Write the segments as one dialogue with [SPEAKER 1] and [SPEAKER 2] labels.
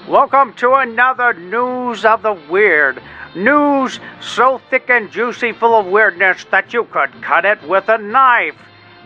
[SPEAKER 1] Welcome to another News of the Weird. News so thick and juicy, full of weirdness that you could cut it with a knife.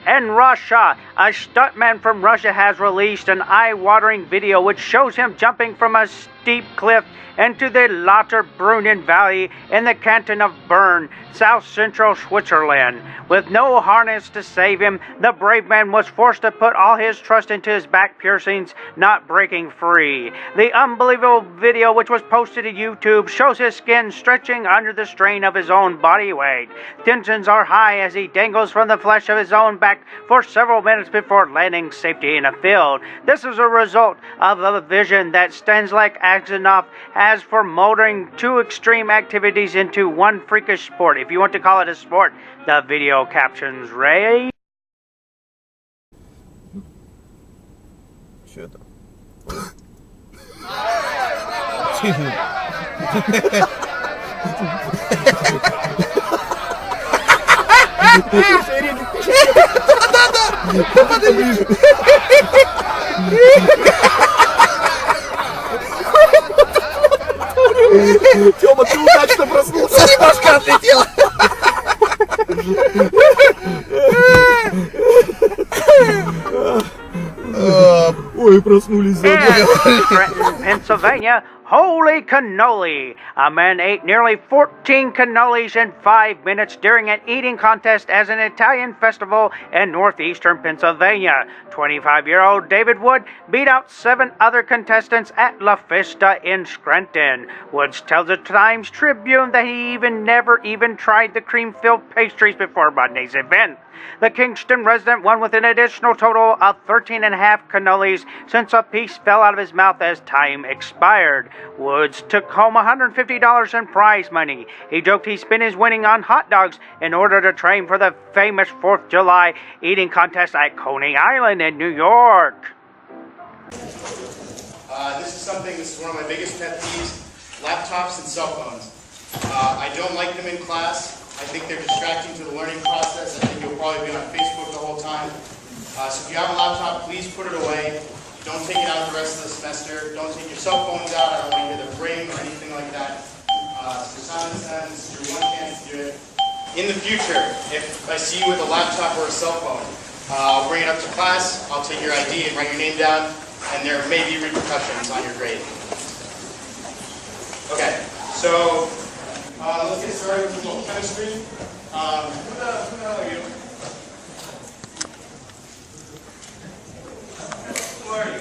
[SPEAKER 1] In Russia, a stuntman from Russia has released an eye-watering video which shows him jumping from a steep cliff into the Lauterbrunnen Valley in the canton of Bern, south-central Switzerland. With no harness to save him, the brave man was forced to put all his trust into his back piercings, not breaking free. The unbelievable video, which was posted to YouTube, shows his skin stretching under the strain of his own body weight. Tensions are high as he dangles from the flesh of his own back for several minutes before landing safely in a field. This is a result of a vision that Stanislav Aksenov has for molding two extreme activities into one freakish sport. If you want to call it a sport, the video captions Ray.
[SPEAKER 2] Что это?
[SPEAKER 3] Тёма, ты удачно проснулся. Немножко отлетела. Ой, проснулись
[SPEAKER 1] In Pennsylvania, holy cannoli! A man ate nearly 14 cannolis in 5 minutes during an eating contest as an Italian festival in northeastern Pennsylvania. 25-year-old David Wood beat out 7 other contestants at La Festa in Scranton. Woods tells the Times Tribune that he never even tried the cream-filled pastries before Monday's event. The Kingston resident won with an additional total of 13.5 cannolis since a piece fell out of his mouth as time expired. Woods took home $150 in prize money. He joked he spent his winning on hot dogs in order to train for the famous 4th of July eating contest at Coney Island in New York.
[SPEAKER 4] This is one of my biggest pet peeves, laptops and cell phones. I don't like them in class. I think they're distracting to the learning process. I think you'll probably be on Facebook the whole time. So if you have a laptop, please put it away. Don't take it out the rest of the semester. Don't take your cell phones out. I don't want to hear the ring or anything like that. So silence them. This is your one chance to do it. In the future, if I see you with a laptop or a cell phone, I'll bring it up to class. I'll take your ID and write your name down, and there may be repercussions on your grade. Okay, so let's get started with a little chemistry. Who the hell are you? Who are you?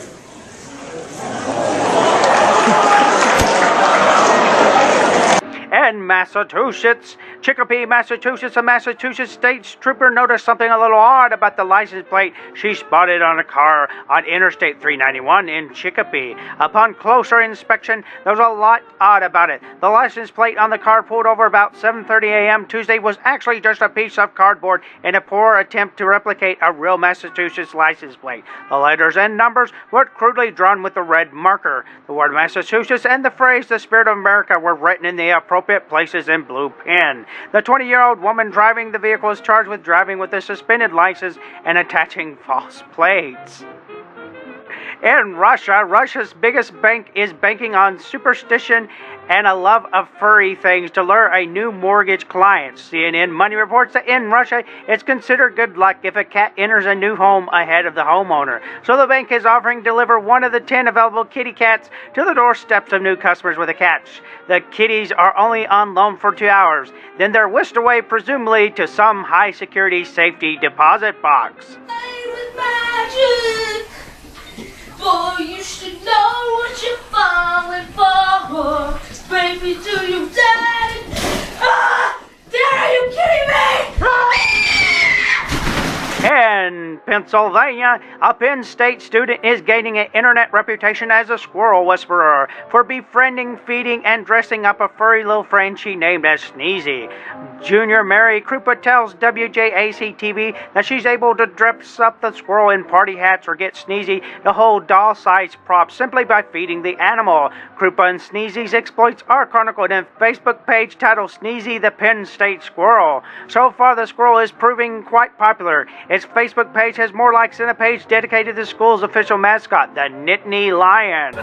[SPEAKER 1] In Massachusetts, Chicopee, Massachusetts, a Massachusetts state trooper noticed something a little odd about the license plate she spotted on a car on Interstate 391 in Chicopee. Upon closer inspection, there was a lot odd about it. The license plate on the car pulled over about 7:30 a.m. Tuesday was actually just a piece of cardboard in a poor attempt to replicate a real Massachusetts license plate. The letters and numbers were crudely drawn with a red marker. The word Massachusetts and the phrase "the spirit of America" were written in the appropriate places in blue pen. The 20-year-old woman driving the vehicle is charged with driving with a suspended license and attaching false plates. In Russia, Russia's biggest bank is banking on superstition and a love of furry things to lure a new mortgage client. CNN Money reports that in Russia, it's considered good luck if a cat enters a new home ahead of the homeowner. So the bank is offering to deliver one of the 10 available kitty cats to the doorsteps of new customers with a catch. The kitties are only on loan for 2 hours. Then they're whisked away, presumably to some high-security safety deposit box.
[SPEAKER 5] Boy, you should know what you're falling for. Break me to your daddy. Ah! Dad, are you kidding me?
[SPEAKER 1] In Pennsylvania, a Penn State student is gaining an internet reputation as a squirrel whisperer for befriending, feeding, and dressing up a furry little friend she named as Sneezy. Junior Mary Krupa tells WJAC-TV that she's able to dress up the squirrel in party hats or get Sneezy to hold doll-sized props simply by feeding the animal. Krupa and Sneezy's exploits are chronicled in a Facebook page titled Sneezy the Penn State Squirrel. So far, the squirrel is proving quite popular. Its Facebook page has more likes than a page dedicated to the school's official mascot, the Nittany Lion.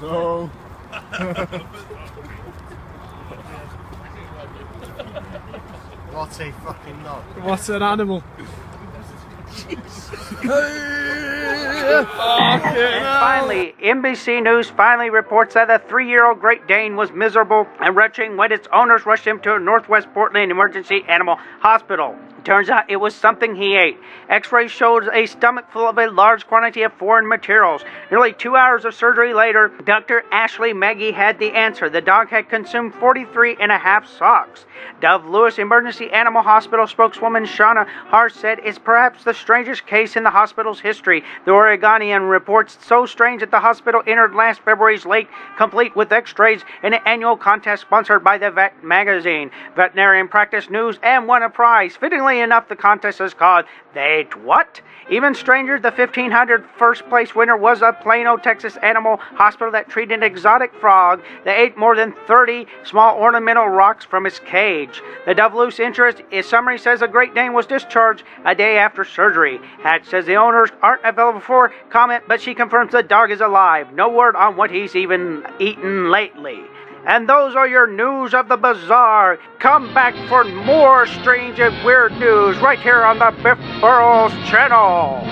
[SPEAKER 3] No.
[SPEAKER 4] What a fucking knob.
[SPEAKER 3] What an animal.
[SPEAKER 1] And finally, NBC News finally reports that a 3-year-old Great Dane was miserable and retching when its owners rushed him to a Northwest Portland emergency animal hospital. Turns out it was something he ate. X-rays showed a stomach full of a large quantity of foreign materials. Nearly 2 hours of surgery later, Dr. Ashley Maggie had the answer. The dog had consumed 43.5 socks. Dove Lewis Emergency Animal Hospital spokeswoman Shauna Hart said it's perhaps the strangest case in the hospital's history. The Oregonian reports so strange that the hospital entered last February's lake complete with x-rays in an annual contest sponsored by the Vet magazine, Veterinarian Practice News, and won a prize. Fittingly enough, the contest is called They What? Even stranger, the 1,500 first place winner was a Plano, Texas animal hospital that treated an exotic frog that ate more than 30 small ornamental rocks from its cage. The Dove Loose interest summary says a Great Dane was discharged a day after surgery. Hatch says the owners aren't available for comment, but she confirms the dog is alive. No word on what he's even eaten lately. And those are your news of the bazaar. Come back for more strange and weird news right here on the Biff Burrows channel.